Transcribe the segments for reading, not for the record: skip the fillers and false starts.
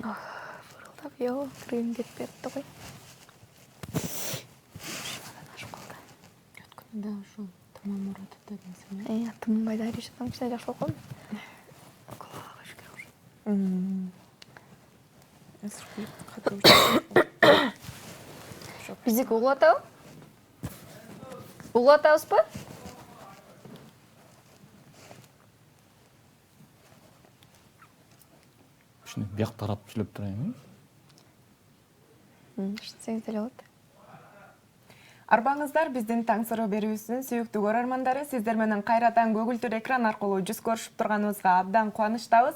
Fırıldap yok. Krem ketpeyapti koy. Да, ошо тамам уратып да десем. Тымын байда решетам кичине жакшы болуп калдым. Кулага шүкүр окшойт. Биздики угулатабы? Угулатабызбы? Ушуну бияк тарап сүйлөп турайын. Ишитсеңиз деле болот. Арбаңыздар биздин таң сыры берүүбүздүн сүйүктүү көрөрмандары, сиздер менен кайрадан көгүлтүр экран аркылуу жүз көрүшүп турганыбызга абдан кубанычтабыз.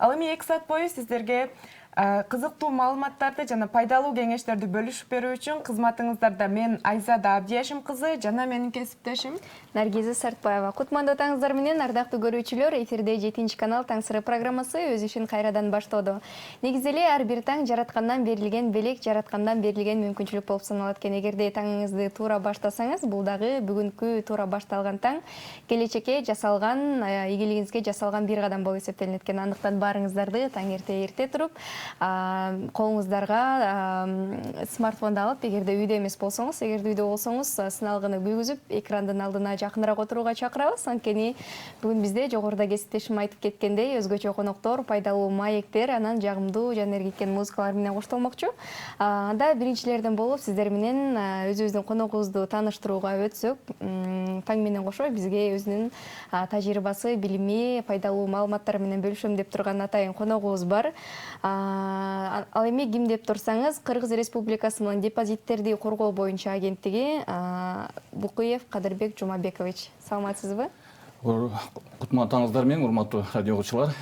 Ал эми 2 саат бою сиздерге кызыктуу маалыматтарды жана пайдалуу кеңештерди бөлүшүп берүү үчүн кызматыңыздарда мен Айзада Абдияшим кызы жана менин кесиптешим Наргиза Сартбаева. Кутмандуу таңыңыздар менен, ардактуу көрүүчүлөр, эфирде 7-канал Таң сыры программасы өз ишин кайрадан баштоодо. Негизи эле ар бир таң жараткандан берилген белек, жараткандан берилген мүмкүнчүлүк болуп саналат экен. Эгерде таңыңызды туура баштасаңыз, бул дагы бүгүнкү туура башталган таң келечекке жасалган, ийгилигиңизге жасалган бир кадам болуп эсептелинет экен. Андыктан баарыңыздарды таң эрте туруп, колуңуздарга смартфонду алып, эгерде үйдө эмес болсоңуз, эгерде үйдө болсоңуз, сыналгыны күйгүзүп, экрандын алдына жакыныраак отурууга чакырабыз. Анткени бүгүн бизде жогоруда кесиптешим айтып кеткендей, өзгөчө коноктор, пайдалуу маектер, анан жагымдуу жана эргиткен музыкалар менен коштолмокчу. Анда биринчилерден болуп сиздер менен өзүбүздүн коногубузду тааныштырууга өтсөк, таң менен кошо бизге өзүнүн тажрыйбасы, билими, пайдалуу маалыматтары менен бөлүшөм деп турган атайын коногубуз бар. Ал эми ким деп турсаңыз, Кыргыз Республикасынын депозиттерди коргоо боюнча агенттиги Букуев Кадырбек Жумабекович. Саламатсызбы? Кутман таңыңыздар менен, урматтуу радио угуучулар.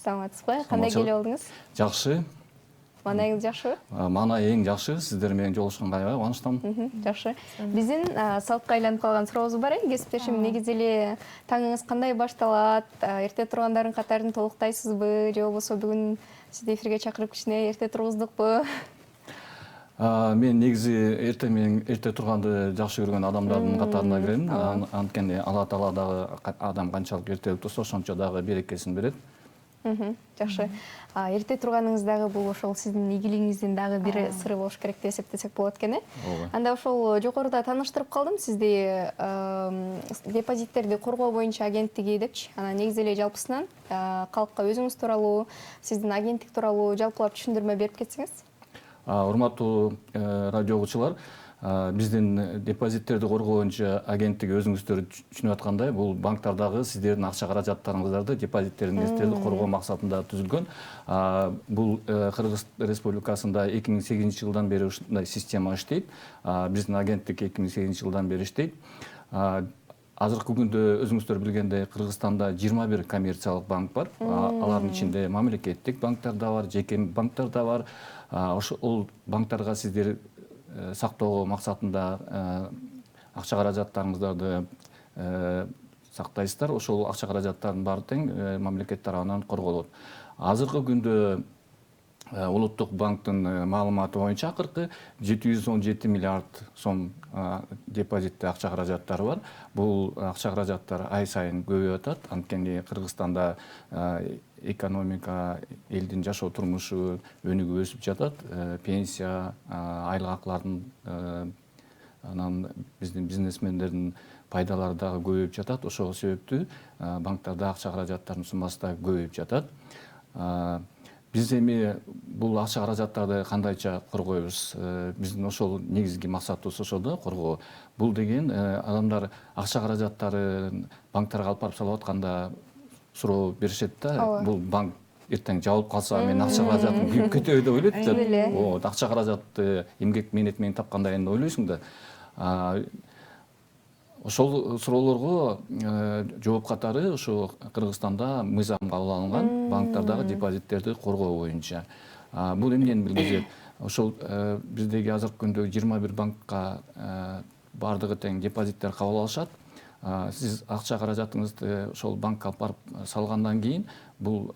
Саламатсызбы? Кандай келип алдыңыз? Жакшы. Маанайыңыз жакшыбы? Маанай эң жакшы. Сиздер менен жолугушканга кубанычтамын. Жакшы. Биздин салтка айланып калган сурообуз бар. Кесиптешим, негизи эле таңыңыз кандай башталат? Эрте тургандардын катарын толуктайсызбы? Же болбосо бүгүн сизди эфирге чакырып кичине эрте тургуздукпу? Мен негизи эрте турганды жакшы көргөн адамдардын катарына кирем. Анткени Алла Таала дагы адам канчалык эрте турса, ошончо дагы берекесин берет. Жакшы. Эрте турганыңыз дагы бул ошол сиздин ийгилигиңиздин дагы бир сыры болуш керек деп эсептесек болот экен, Анда ошол жогоруда тааныштырып калдым сизди депозиттерди коргоо боюнча агенттиги депчи. Анан негизи эле жалпысынан калкка өзүңүз тууралуу, сиздин агенттик тууралуу жалпылап түшүндүрмө берип кетсеңиз. Урматтуу радио угуучулар, биздин депозиттерди коргоо боюнча агенттиги өзүңүздөр түшүнүп аткандай, бул банктардагы сиздердин акча каражаттарыңыздарды, депозиттериңиздерди коргоо максатында түзүлгөн. Бул Кыргыз Республикасында 2008 жылдан бери ушундай система иштейт. Биздин агенттик 2008 жылдан бери иштейт. Азыркы күндө өзүңүздөр билгендей, Кыргызстанда 21 коммерциялык банк бар. Алардын ичинде мамлекеттик банктар да бар, жеке банктар да бар. Ошол банктарга сиздер сактоо максатында акча каражаттарыңыздарды сактайсыздар. Ошол акча каражаттардын баары тең мамлекет тарабынан корголот. Азыркы күндө Улуттук банктын маалыматы боюнча акыркы 717 миллиард сом депозитте акча каражаттары бар. Бул акча каражаттар ай сайын көбөйүп атат. Анткени Кыргызстанда экономика, элдин жашоо турмушу өнүгүп өсүп жатат. Пенсия, айлык акылардын, анан биздин бизнесмендердин пайдалары дагы көбөйүп жатат. Ошол себептүү банктарда акча каражаттарынын суммасы да көбөйүп жатат. Биз эми бул акча каражаттарды кандайча коргойбуз? Биздин ошол негизги максатыбыз ошол да, коргоо. Бул деген адамдар акча каражаттарын банктарга алып барып салып атканда суроо беришет да, бул банк эртең жабылып калса менин акча каражатым күйүп кетеби деп ойлойт да. Акча каражатты эмгек мээнет менен тапкандай эми ойлойсуң да. Ошол суроолорго жооп катары ошо Кыргызстанда мыйзам кабыл алынган банктардагы депозиттерди коргоо боюнча. Бул эмнени билдирет? Ошол биздеги азыркы күндө 21 банкка бардыгы тең депозиттер кабыл алышат. Сиз акча каражатыңызды ошол банкка алып барып салгандан кийин бул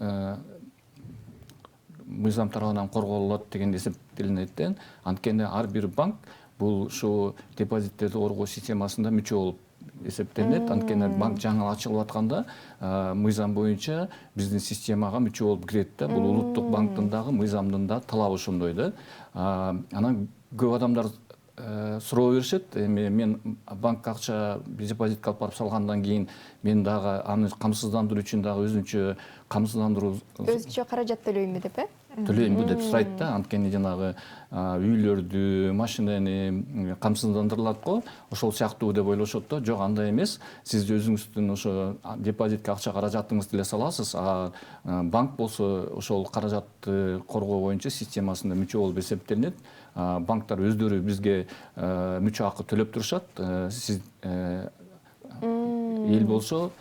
мыйзам тарабынан корголот деген эсептелинет. Анткени ар бир банк бул ушу депозиттерди коргоо системасында мүчө болуп эсептелинет. Анткени банк жаңы ачылып атканда мыйзам боюнча биздин системага мүчө болуп кирет да. Бул улуттук банктын дагы мыйзамдын да талабы ошондой да. Анан көп адамдар суроо беришет. Мен банкка акча депозитке алып барып салгандан кийин мен дагы аны камсыздандыруу үчүн дагы өзүнчө камсыздандыруу өзүнчө каражат төлөймү деп төлөймү деп сурайт да. Анткени жанагы үйлөрдү, машинени камсыздандырылат го. Ошол сыяктуу деп ойлошот да. Жок, андай эмес. Сиз өзүңүздүн ошо депозитке акча каражатыңызды эле саласыз. Банк болсо ошол каражатты коргоо боюнча системасына мүчө болуп эсептелинет. Банктар өздөрү бизге мүчө акы төлөп турушат. Сиз эл болсо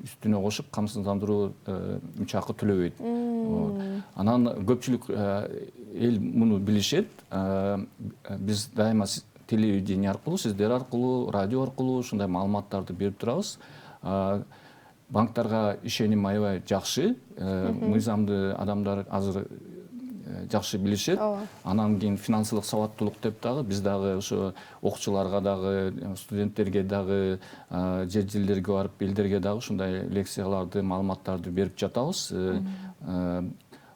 үстүнө кошуп камсыздандыруу мүчө акы төлөбөйт. Анан көпчүлүк эл муну билишет. Биз дайыма телевидение аркылуу, сиздер аркылуу, радио аркылуу ушундай маалыматтарды берип турабыз. Банктарга ишеним аябай жакшы. Мыйзамды адамдар азыр жакшы билишет. Анан кийин финансылык сабаттуулук деп дагы биз дагы ошо окуучуларга дагы, студенттерге дагы, жер жерлерге барып элдерге дагы ушундай лекцияларды, маалыматтарды берип жатабыз.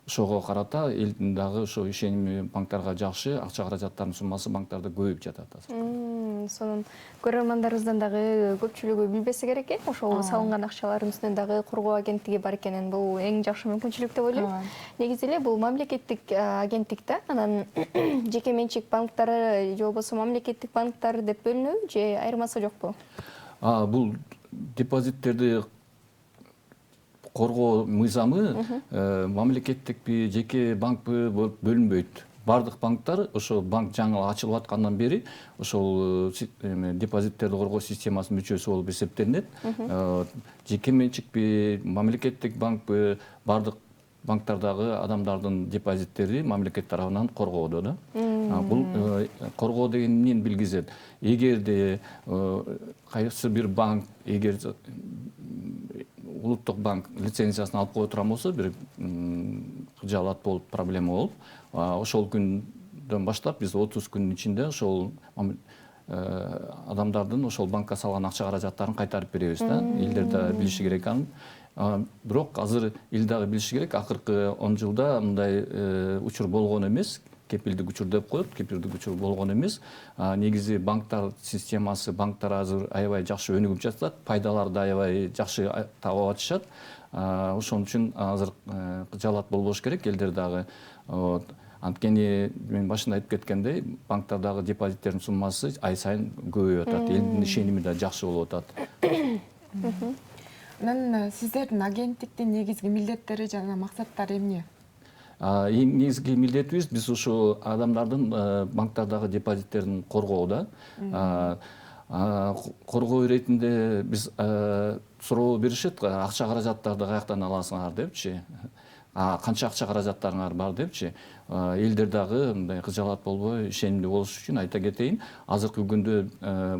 Ошого карата элдин дагы ошо ишеними банктарга жакшы, акча каражаттарынын суммасы банктарда көбөйүп жатат азыр. Сонун көрөрмандарыбыздан дагы көпчүлүгү билбесе керек ошол салынган акчалардын үстүнөн дагы коргоо агенттиги бар экенин. Бул эң жакшы мүмкүнчүлүк деп ойлойм. Негизи эле бул мамлекеттик агенттик да. Анан жеке менчик банктары же болбосо мамлекеттик банктар деп бөлүнөбү же айырмасы жокпу? Бул депозиттерди коргоо мыйзамы мамлекеттикпи, жеке банкпы болуп бөлүнбөйт. Бардык банктар ошо банк жаңы ачылып аткандан бери ошол депозиттерди коргоо системасынын мүчөсү болуп эсептелинет. Жеке менчикпи, мамлекеттик банкпы, бардык банктардагы адамдардын депозиттери мамлекет тарабынан коргоодо да. Бул коргоо деген эмнени билгизет? Эгерде кайсы бир банк, эгер улуттук банк лицензиясын алып кое турган болсо, бир кыжаалат болуп, проблема болуп, ошол күндөн баштап биз 30 күндүн ичинде ошол адамдардын ошол банкка салган акча каражаттарын кайтарып беребиз да. Элдер да билиши керек аны. Бирок азыр эл дагы билиши керек, акыркы 10 жылда мындай учур болгон эмес. Кепилдик учур деп коет, кепилдик учур болгон эмес. Негизи банктар системасы, банктар азыр аябай жакшы өнүгүп жатат, пайдаларды аябай жакшы таап атышат. Ошон үчүн азыр кыжаалат болбош керек элдер дагы. Анткени мен башында айтып кеткендей, банктардагы депозиттердин суммасы ай сайын көбөйүп атат. Элдин ишеними да жакшы болуп атат. Анан сиздердин агенттиктин негизги милдеттери жана максаттары эмне? Эң негизги милдетибиз биз ошо адамдардын банктардагы депозиттерин коргоо да. Коргоо иретинде биз суроо беришет, акча каражаттарды каяктан аласыңар депчи. Канча акча каражаттарыңар бар депчи. Элдер дагы мындай кыжаалат болбой, ишенимдүү болуш үчүн айта кетейин. Азыркы күндө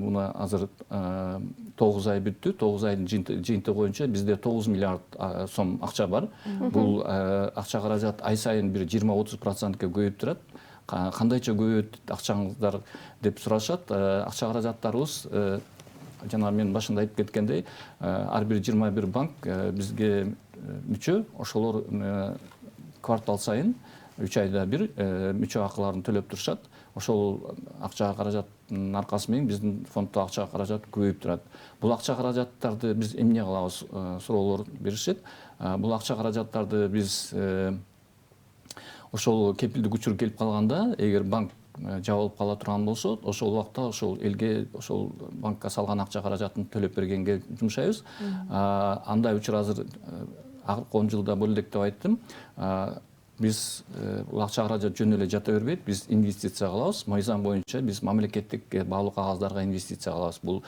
муна азыр 9 ай бүттү. 9 айдын жыйынтыгы боюнча бизде 9 миллиард сом акча бар. Бул акча каражат ай сайын бир 20-30%ка көбөйүп турат. Кандайча көбөйөт акчаңыздар деп сурашат. Акча каражаттарыбыз жана мен башында айтып кеткендей, ар бир 21 банк бизге мүчө, ошолор квартал сайын 3 айда бир мүчө акыларын төлөп турушат. Ошол акча каражаттын аркасы менен биздин фонддо акча каражат көбөйүп турат. Бул акча каражаттарды биз эмне кылабыз? Суроолор беришет. Бул акча каражаттарды биз ошол кепилдик учур келип калганда, эгер банк жабылып кала турган болсо, ошол убакта ошол элге ошол банкка салган акча каражатын төлөп бергенге жумшайбыз. Андай учур азыр акыркы 10 жылда бол элек деп айттым. Биз бул акча каражат жөн эле жата бербейт, биз инвестиция кылабыз. Мыйзам боюнча биз мамлекеттик баалуу кагаздарга инвестиция кылабыз. Бул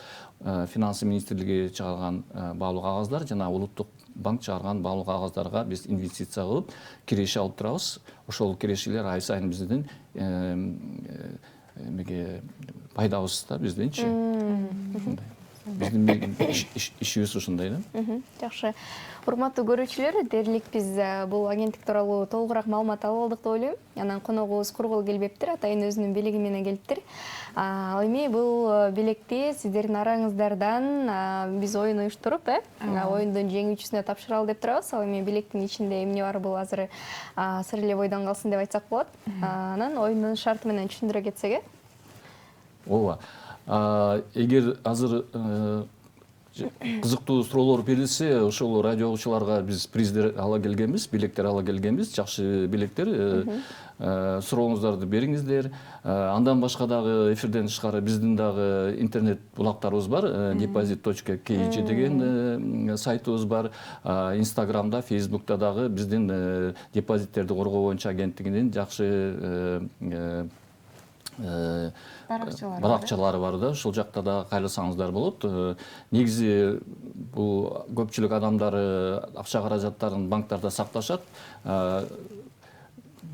финансы министрлиги чыгарган баалуу кагаздар жана улуттук банк чыгарган баалуу кагаздарга биз инвестиция кылып, киреше алып турабыз. Ошол кирешелер ай сайын биздин пайдабыз да биздинчи. биздин ишибиз ушундай да. Жакшы. Урматтуу көрүүчүлөр, дээрлик биз бул агенттик тууралуу толугураак маалымат алып алдык деп ойлойм. Анан коногубуз Кургул келбептир, атайын өзүнүн бийлиги менен келиптир. Ал эми бул билекти сиздердин араңыздардан биз оюн уюштуруп, оюндун жеңүүчүсүнө тапшыралы деп турабыз. Ал эми билектин ичинде эмне бар, бул азыр сыр эле бойдон калсын деп айтсак болот. Анан оюндун шарты менен түшүндүрө кетсек. Ооба. Эгер азыр кызыктуу суроолор берилсе, ошол радио угуучуларга биз приздер ала келгенбиз, билеттер ала келгенбиз, жакшы билеттер. Сурооңуздарды бериңиздер. Андан башка дагы эфирден тышкары биздин дагы интернет булактарыбыз бар. deposit.kg деген сайтыбыз бар. Инстаграмда, Фейсбукта дагы биздин депозиттерди коргоо боюнча агенттигинин жакшы баракчалары бар да, ушул жакта да кайрылсаңыздар болот. Негизи бул көпчүлүк адамдар акча каражаттарын банктарда сакташат.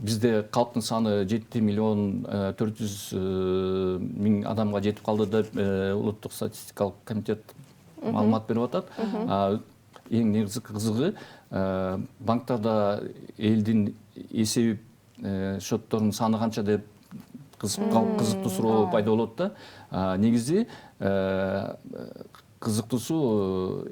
Бизде калктын саны 7 миллион 400 миң адамга жетип калды деп улуттук статистикалык комитет маалымат берип атат. Эң негизги кызыгы банктарда элдин эсеби счетторунун саны канча деп кызыктуу суроо пайда болот да. Негизи кызыктуусу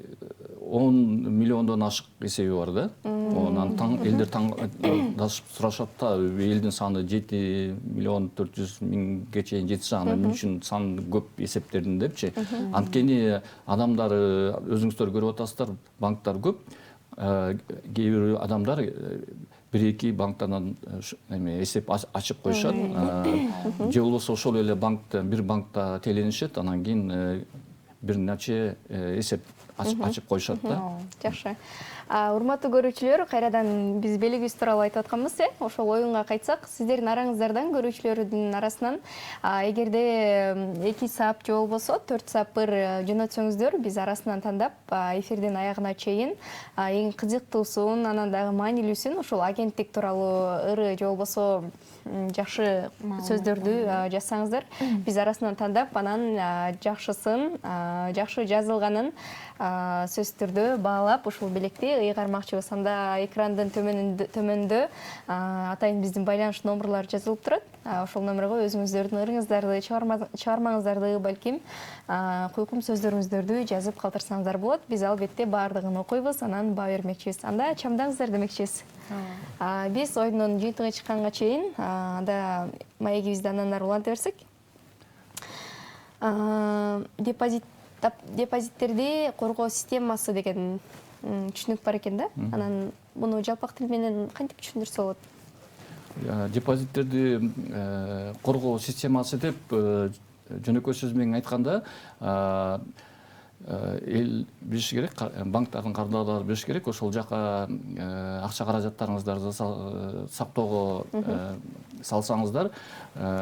10 миллиондон ашык эсеби бар да. Анан элдер таңдашып сурашат да, элдин саны 7 миллион 400 миңге чейин жетсе, анан эмне үчүн сан көп эсептердин депчи. Анткени адамдар, өзүңүздөр көрүп атасыздар, банктар көп. Кээ бир адамдар 1-2 банктардан эсеп ачып коюшат. Же болбосо ошол эле банкта, бир банкта теленишет, анан кийин бир нече эсеп ачып коюшат да. Жакшы. Урматтуу көрүүчүлөр, кайрадан биз белигибиз тууралуу айтып атканбыз, ошол оюнга кайтсак, сиздердин араңыздардан, көрүүчүлөрдүн арасынан эгерде 2 саап же болбосо 4 саап бир жөнөтсөңүздөр, биз арасынан тандап эфирдин аягына чейин эң кызыктуусун, анан дагы маанилүүсүн, ошол агенттик тууралуу ыры же болбосо жакшы сөздөрдү жазсаңыздар, биз арасынан тандап, анан жакшысын, жакшы жазылганын сөзсүз түрдө баалап ушул билекти ыйгармакчыбыз. Анда экрандын төмөндө атайын биздин байланыш номерлары жазылып турат. Ошол номерго өзүңүздөрдүн ырыңыздарды, чыгармаңыздарды, балким куйкум сөздөрүңүздөрдү жазып калтырсаңыздар болот. Биз албетте баардыгын окуйбуз, анан баа бермекчибиз. Анда чамдаңыздар демекчибиз. Биз оюндун жыйынтыгы чыкканга чейин анда маегибизди андан ары уланта берсек. Депозиттерди коргоо системасы деген түшүнүк бар экен да. Анан муну жалпак тил менен кантип түшүндүрсө болот? Депозиттерди коргоо системасы деп жөнөкөй сөз менен айтканда, эл билиш керек, банктардын кардарлары билиш керек, ошол жака акча каражаттарыңыздарды сактоого салсаңыздар,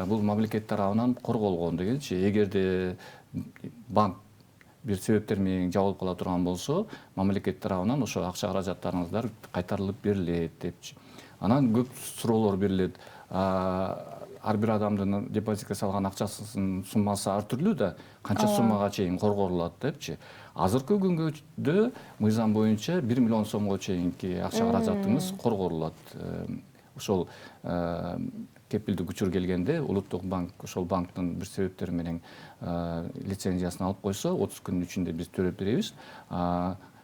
бул мамлекет тарабынан корголгон дегенчи. Эгерде банк бир себептер менен жабылып кала турган болсо, мамлекет тарабынан ошо акча каражаттарыңыздар кайтарылып берилет депчи. Анан көп суроолор берилет. Ар бир адамдын депозитке салган акчасынын суммасы ар түрлүү да, канча суммага чейин корголот депчи. Азыркы күнгөдө мыйзам боюнча 1 миллион сомго чейинки акча каражатыңыз корголот. Ошол кепилдик учур келгенде улуттук банк ошол банктын бир себептери менен лицензиясын алып койсо, 30 күнүн ичинде биз төлөп беребиз.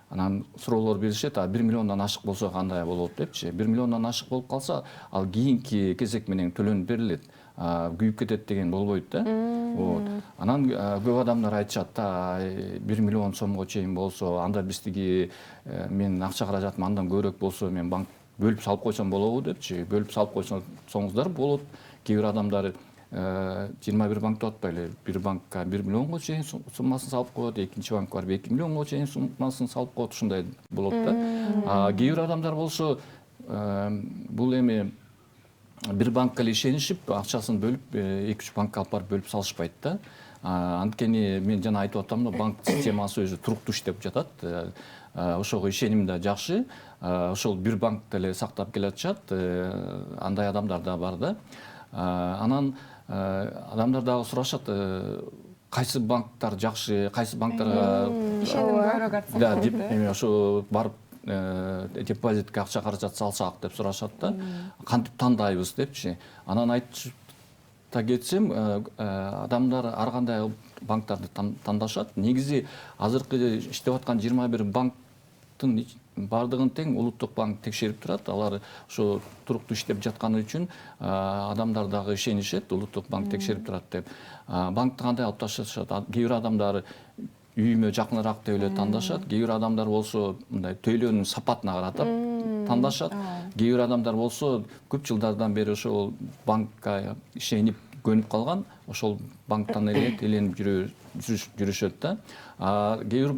Анан суроолор беришет, 1 миллиондон ашык болсо кандай болот депчи. 1 миллиондон ашык болуп калса, ал кийинки кезек менен төлөнүп берилет. Күйүп кетет деген болбойт да. Анан көп адамдар айтышат, 1 миллион сомго чейин болсо, анда биздики мен акча каражатым андан көбүрөөк болсо, мен банк бөлүп салып койсом болобу депчи. Бөлүп салып койсоңуздар болот. Кээ бир адамдар 21 банкты атпайлы, бир банкка 1 миллионго чейин суммасын салып коет, экинчи банк бар 2 миллионго чейин суммасын салып коет, ушундай болот да. Кээ бир адамдар болсо, бул эми бир банкка эле ишенишип, акчасын бөлүп 2-3 банкка алып барып бөлүп салышпайт да. Анткени мен жана айтып атам да, банк системасы өзү туруктуу иштеп жатат. Ошого ишеним да жакшы. Ошол бир банкты эле сактап келатышат. Андай адамдар да бар да. Анан адамдар дагы сурашат, кайсы банктар жакшы, кайсы банктарга ишеним көбүрөөк артса да эме ошо барып депозитке акча каражат салсак деп сурашат да. Кантип тандайбыз депчи. Анан айтып та кетсем, адамдар ар кандай банктарды тандашат. Негизи азыркы иштеп аткан 21 банктын бардыгын тең улуттук банк текшерип турат. Алар ошо туруктуу иштеп жатканы үчүн адамдар дагы ишенишет, улуттук банк текшерип турат деп. Банкты кандай алып ташашат? Кээ бир адамдар үйүмө жакыныраак деп эле тандашат. Кээ бир адамдар болсо мындай töйлөөнүн сапатына каратып тандашат. Кээ бир адамдар болсо көп жылдардан бери ошол банкка ишенип көнүп калган, ошол банктан эле теленип жүрүшөт да. Кээ бир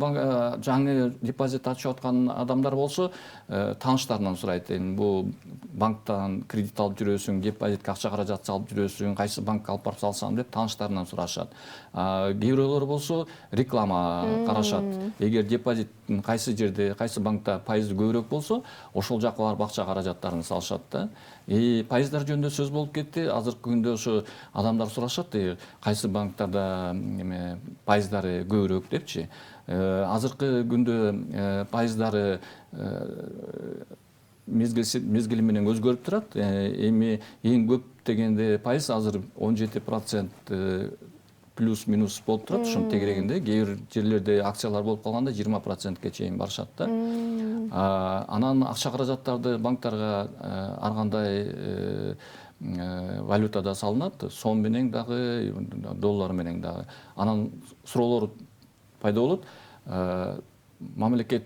жаңы депозит ачып аткан адамдар болсо тааныштарынан сурайт. Бул банктан кредит алып жүрөсүң, депозитке акча каражат салып жүрөсүң, кайсы банкка алып барып салсам деп тааныштарынан сурашат. Кээ бирөөлөр болсо реклама карашат. Эгер депозиттин кайсы жерде, кайсы банкта пайызы көбүрөөк болсо, ошол жака барып акча каражаттарын салышат да. Пайыздар жөнүндө сөз болуп кетти. Азыркы күндө ошо адамдар сурашат, кайсы банктарда пайыздары көбүрөөк депчи. Азыркы күндө пайыздары мезгили менен өзгөрүп турат. Эми эң көп дегенде пайыз азыр 17% плюс-минус болуп турат. Ошонун тегерегинде кээ бир жерлерде акциялар болуп калганда 20%ке чейин барышат да. Анан акча каражаттарды банктарга ар кандай валютада салынат, сом менен дагы, доллар менен дагы. Анан суроолор пайда болот. Мамлекет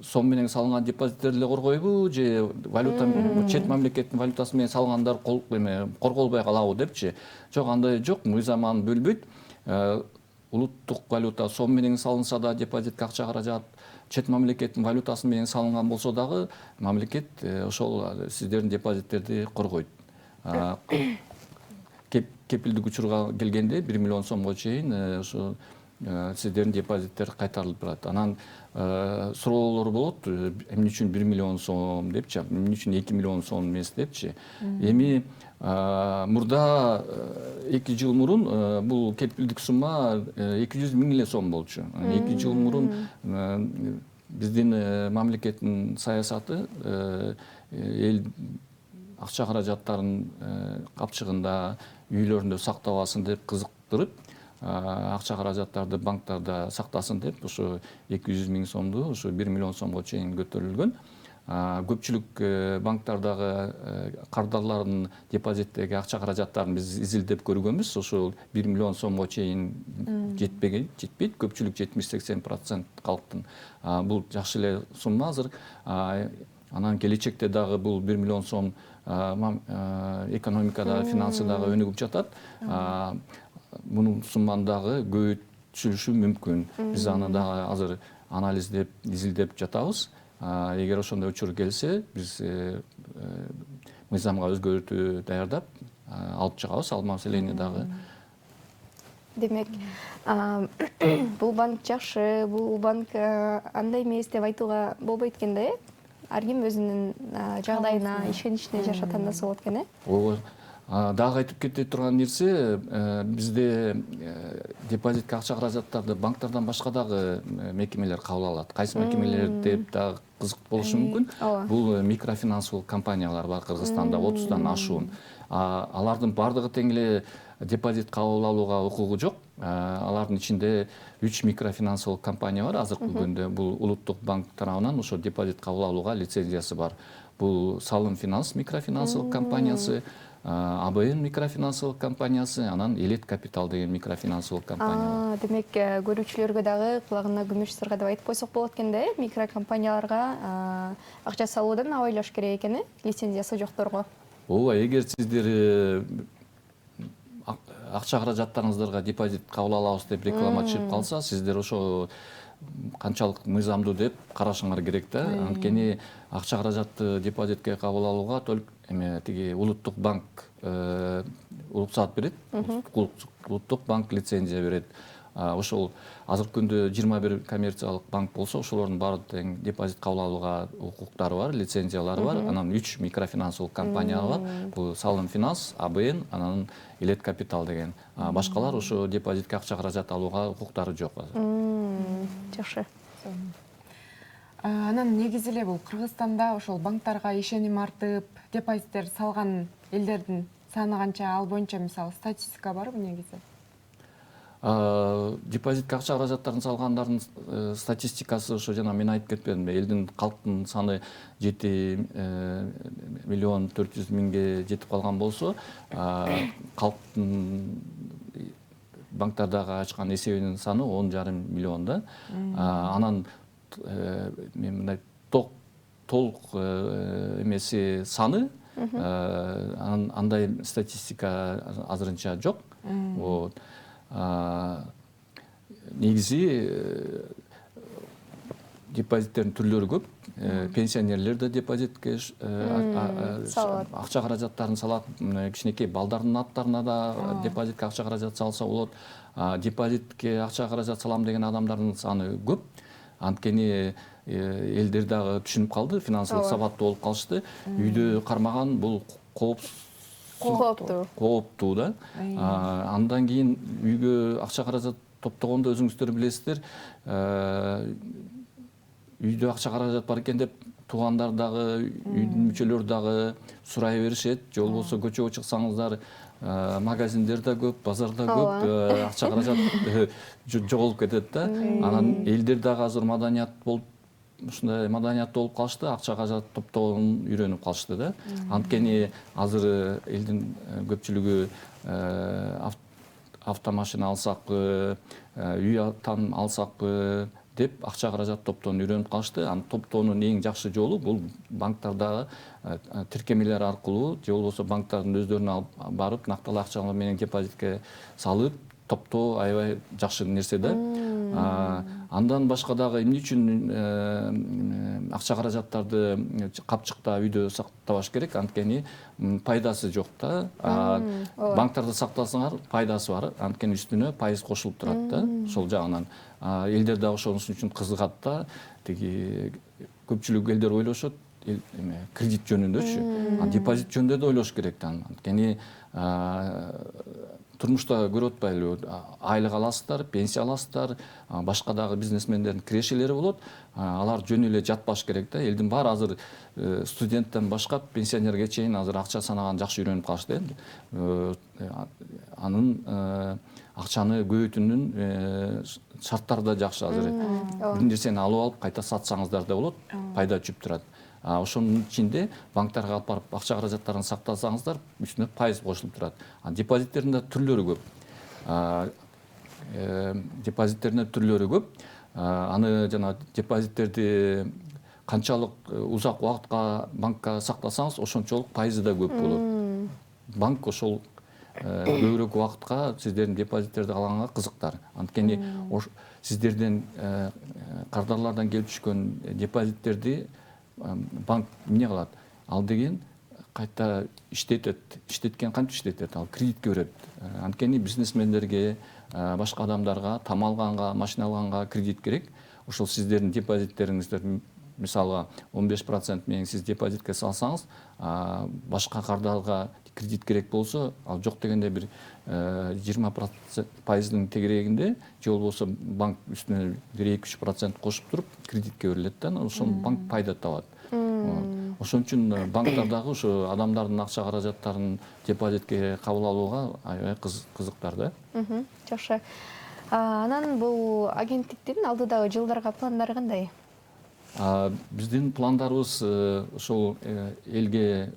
сом менен салынган депозиттерди эле коргойбу же валюта чет мамлекеттин валютасы менен салгандар корголбой калабы депчи. Жок, андай жок, мыйзам аны бөлбөйт. Улуттук валюта сом менен салынса да депозитке акча каражат, чет мамлекеттин валютасы менен салынган болсо дагы мамлекет ошол сиздердин депозиттерди коргойт. Кепилдик учурга келгенде 1 миллион сомго чейин ошо сиздердин депозиттер кайтарылып турат. Анан суроолор болот, эмне үчүн 1 миллион сом депчи, эмне үчүн 2 миллион сом эмес депчи. Эми мурда 2 жыл мурун бул кепилдик сумма 200 миң эле сом болчу. 2 жыл мурун биздин мамлекеттин саясаты эл акча каражаттарын капчыгында, үйлөрүндө сактабасын деп кызыктырып, акча каражаттарды банктарда сактасын деп ошо 200 миң сомду ошо 1 миллион сомго чейин көтөрүлгөн. Көпчүлүк банктардагы кардарлардын депозиттеги акча каражаттарын биз изилдеп көргөнбүз. Ошол 1 миллион сомго чейин жетпейт. Көпчүлүк 70-80% калктын. Бул жакшы эле сумма азыр. Анан келечекте дагы бул 1 миллион сом экономикада, финансыдагы өнүгүп жатат. Мунун сумманы дагы көбөйтүлүшү мүмкүн. Биз аны дагы азыр анализдеп, изилдеп жатабыз. Эгер ошондой учур келсе, биз мыйзамга өзгөртүү даярдап алып чыгабыз. Ал маселени дагы. Демек, бул банк жакшы, бул банк андай эмес деп айтууга болбойт экен да, ар ким өзүнүн жагдайына, ишеничине жараша тандаса болот экен, Ооба. Дагы айтып кете турган нерсе, бизде депозитке акча каражаттарды банктардан башка дагы мекемелер кабыл алат. Кайсы мекемелер деп дагы кызык болушу мүмкүн. Бул микрофинансылык компаниялар бар Кыргызстанда 30дан ашуун. Алардын бардыгы тең эле депозит кабыл алууга укугу жок. Алардын ичинде 3 микрофинансылык компания бар. Азыркы күндө бул улуттук банк тарабынан ошо депозит кабыл алууга лицензиясы бар. Бул Салым Финанс микрофинансылык компаниясы, АБН микрофинансылык компаниясы, анан Элет Капитал деген микрофинансылык компания. Демек, көрүүчүлөргө дагы кулагына күмүш сырга деп айтып койсок болот экен да, микрокомпанияларга акча салуудан абайлаш керек экен, лицензиясы жокторго. Ооба, эгер сиздер акча каражаттарыңыздарга депозит кабыл алабыз деп реклама чыгып калса, сиздер ошо канчалык мыйзамдуу деп карашыңар керек да. Анткени акча каражатты депозитке кабыл алууга только тиги улуттук банк уруксаат берет, улуттук банк лицензия берет. ошол азыркы күндө 21 коммерциялык банк болсо, ошолордун баары тең депозит кабыл алууга укуктары бар, лицензиялары бар. Анан 3 микрофинансылык компания бар. Бул Салым Финанс, АБН, анан Элет Капитал деген. Башкалар ошо депозитке акча каражат алууга укуктары жок азыр. Жакшы. Анан негизи эле бул Кыргызстанда ошол банктарга ишеним артып, депозиттер салган элдердин саны канча? Ал боюнча мисалы статистика барбы негизи? Депозитке акча каражаттарын салгандардын статистикасы ошо жана мен айтып кетпедимби, элдин калктын саны 7 миллион 400 миңге жетип калган болсо, калктын банктардагы ачкан эсебинин саны 10,5 миллион да. Анан мен мындай толук эмеси саны, андай статистика азырынча жок. Вот. Негизи депозиттердин түрлөрү көп. Пенсионерлер да депозитке акча каражаттарын салат. Кичинекей балдардын аттарына да депозитке акча каражат салса болот. Депозитке акча каражат салам деген адамдардын саны көп. Анткени элдер дагы түшүнүп калды, финансылык сабаттуу болуп калышты. Үйдө кармаган бул кооптуу да. Андан кийин үйгө акча каражат топтогондо өзүңүздөр билесиздер, үйдө акча каражат бар экен деп туугандар дагы, үйдүн мүчөлөрү дагы сурай беришет. Же болбосо көчөгө чыксаңыздар, магазиндер да көп, базар да көп, акча каражат жоголуп кетет да. Анан элдер дагы азыр маданият болуп, ушундай маданияттуу болуп калышты, акча каражат топтогонун үйрөнүп калышты да. Анткени азыр элдин көпчүлүгү автомашина алсакпы, үй алсакпы деп акча каражат топтоону үйрөнүп калышты. Аны топтоонун эң жакшы жолу бул банктардагы тиркемелер аркылуу, же болбосо банктардын өздөрүнө алып барып, накталуу акчалар менен депозитке салып, топтоо аябай жакшы нерсе да. Андан башка дагы эмне үчүн акча каражаттарды капчыкта үйдө сактабаш керек? Анткени пайдасы жок да. Банктарда сактасаңар пайдасы бар. Анткени үстүнө пайыз кошулуп турат да. Ошол жагынан элдер дагы ошонун үчүн кызыгат да. Тиги көпчүлүк элдер ойлошот кредит жөнүндөчү. Депозит жөнүндө да ойлош керек да. Анткени турмушта көрүп атпайлыбы, айлык аласыздар, пенсия аласыздар, башка дагы бизнесмендердин кирешелери болот. Алар жөн эле жатпаш керек да. Элдин баары азыр студенттен башкап пенсионерге чейин азыр акча санаган жакшы үйрөнүп калышты энди. Анын акчаны көбөйтүүнүн шарттары да жакшы азыр. Бир нерсени алып алып кайта сатсаңыздар да болот, пайда түшүп турат. Ошонун ичинде банктарга алып барып акча каражаттарын сактасаңыздар, үстүнө пайыз кошулуп турат. Депозиттердин да түрлөрү көп. Аны жана депозиттерди канчалык узак убакытка банкка сактасаңыз, ошончолук пайызы да көп болот. Банк ошол көбүрөөк убакытка сиздердин депозиттерди алганга кызыктар. Анткени сиздерден кардарлардан келип түшкөн депозиттерди банк эмне кылат? Ал деген кайта иштеткен кантип иштетет? Ал кредитке берет. Анткени бизнесмендерге, башка адамдарга, там алганга, машина алганга кредит керек. Ошол сиздердин депозиттериңиздер мисалга 15% менен сиз депозитке салсаңыз, башка кардалга кредит керек болсо, ал жок дегенде бир 20%-ның тегерегинде, же болбосо банк үстүнө 1-2-3% кошуп туруп кредитке берилет да. Ошол банк пайда табат. Ошон үчүн банктардагы ошо адамдардын акча каражаттарын депозитке кабыл алууга аябай кызыктар да. Жакшы. Анан бул агенттиктин алдыдагы жылдарга пландары кандай? Биздин пландарыбыз ошол элге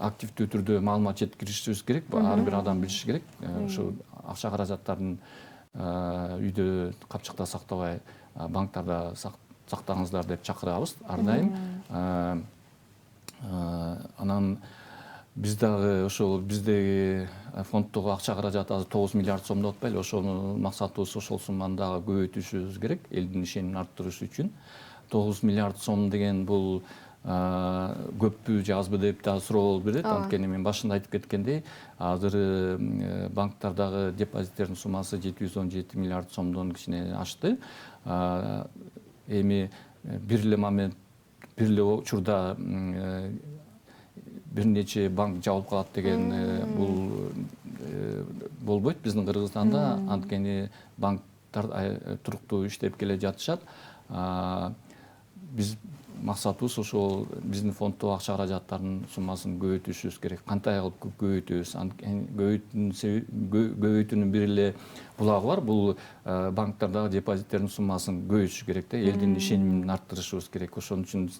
активдүү түрдө маалымат жеткиришибиз керек. Ар бир адам билиши керек. Ошо акча каражаттарын үйдө капчыкта сактабай, банктарда сактаңыздар деп чакырабыз ар дайым. Анан биз дагы ошол биздеги фонддогу акча каражаты азыр 9 миллиард сом деп атпайлы, ошонун максатыбыз ошол сумманы дагы көбөйтүшүбүз керек элдин ишенимин арттырыш үчүн. 9 миллиард сом деген бул көппү же азбы деп дагы суроо болуп берет. Анткени мен башында айтып кеткендей, азыр банктардагы депозиттердин суммасы 717 миллиард сомдон кичине ашты. Эми бир эле момент, бир эле учурда бир нече банк жабылып калат деген бул болбойт биздин Кыргызстанда. Анткени банктар туруктуу иштеп келе жатышат. Биз максатыбыз ошол биздин фонддо акча каражаттарынын суммасын көбөйтүшүбүз керек. Канттай кылып көбөйтөбүз? Көбөйтүүнүн бир эле булагы бар. Бул банктардагы депозиттердин суммасын көбөйтүш керек да, элдин ишенимин арттырышыбыз керек. Ошон үчүн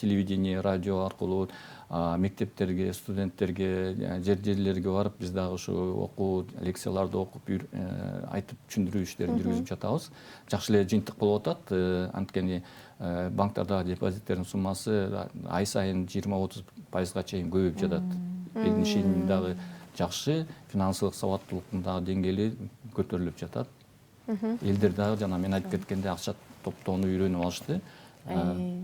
телевидение, радио аркылуу мектептерге, студенттерге, жерлерге барып биз дагы ушу окуу, лекцияларды окуп, айтып түшүндүрүү иштерин жүргүзүп жатабыз. Жакшы эле жыйынтык болуп атат. Анткени банктардагы депозиттердин суммасы ай сайын 20-30% чейин көбөйүп жатат. Элдин ишеними дагы жакшы, финансылык сабаттуулуктун дагы деңгээли көтөрүлүп жатат. Элдер дагы жана мен айтып кеткендей акча топтоону үйрөнүп алышты.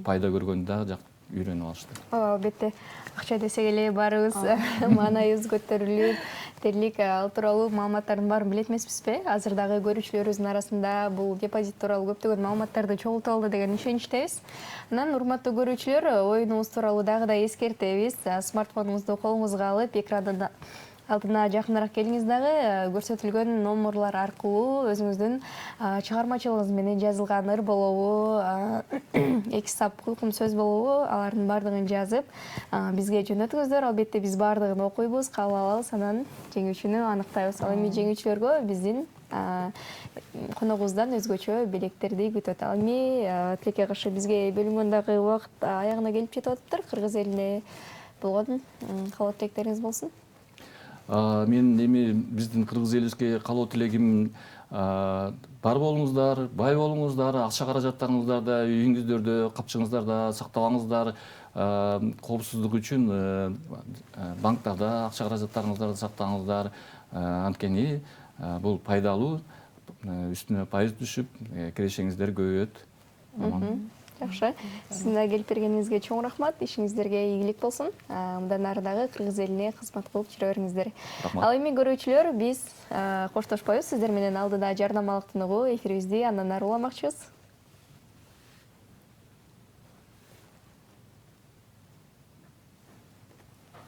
Пайда көргөндү дагы үйрөнүп алышты. Албетте, акча десек эле баарыбыз маанайыбыз көтөрүлүп, дерлик ал тууралуу маалыматтардын баарын билет эмеспизби? Азыр дагы көрүүчүлөрүбүздүн арасында бул депозит тууралуу көптөгөн маалыматтарды чогултуп алды деген ишеничтебиз. Анан урматтуу көрүүчүлөр, оюнубуз тууралуу дагы да эскертебиз. Смартфонуңузду колуңузга алып, экрандын алдына жакыныраак келиңиз дагы көрсөтүлгөн номерлор аркылуу өзүңүздүн чыгармачылыгыңыз менен жазылган ыр болобу, эки сап куйкум сөз болобу, алардын баардыгын жазып бизге жөнөтүңүздөр. Албетте биз баардыгын окуйбуз, кабыл алабыз, анан жеңүүчүнү аныктайбыз. Ал эми жеңүүчүлөргө биздин коногубуздан өзгөчө белектерди күтөт. Ал эми тилекке каршы бизге бөлүнгөн дагы убакыт аягына келип жетип атыптыр. Кыргыз элине болгон каалоо тилектериңиз болсун. Мен эми биздин кыргыз элибизге каалоо тилегим бар болуңуздар, бай болуңуздар, акча каражаттарыңыздарда, үйүңүздөрдө, капчыгыңыздарда сактабаңыздар. Коопсуздук үчүн банктарда акча каражаттарыңыздарды сактаңыздар. Анткени бул пайдалуу, үстүнө пайыз түшүп, кирешеңиздер көбөйөт. Жакшы. Сиздин да келип бергениңизге чоң рахмат. Ишиңиздерге ийгилик болсун. Мындан ары дагы кыргыз элине кызмат кылып жүрө бериңиздер. Ал эми көрүүчүлөр, биз коштошпойбуз. Сиздер менен алдыда жарнамалык тыныгуу эфирибизди андан ары уламакчыбыз.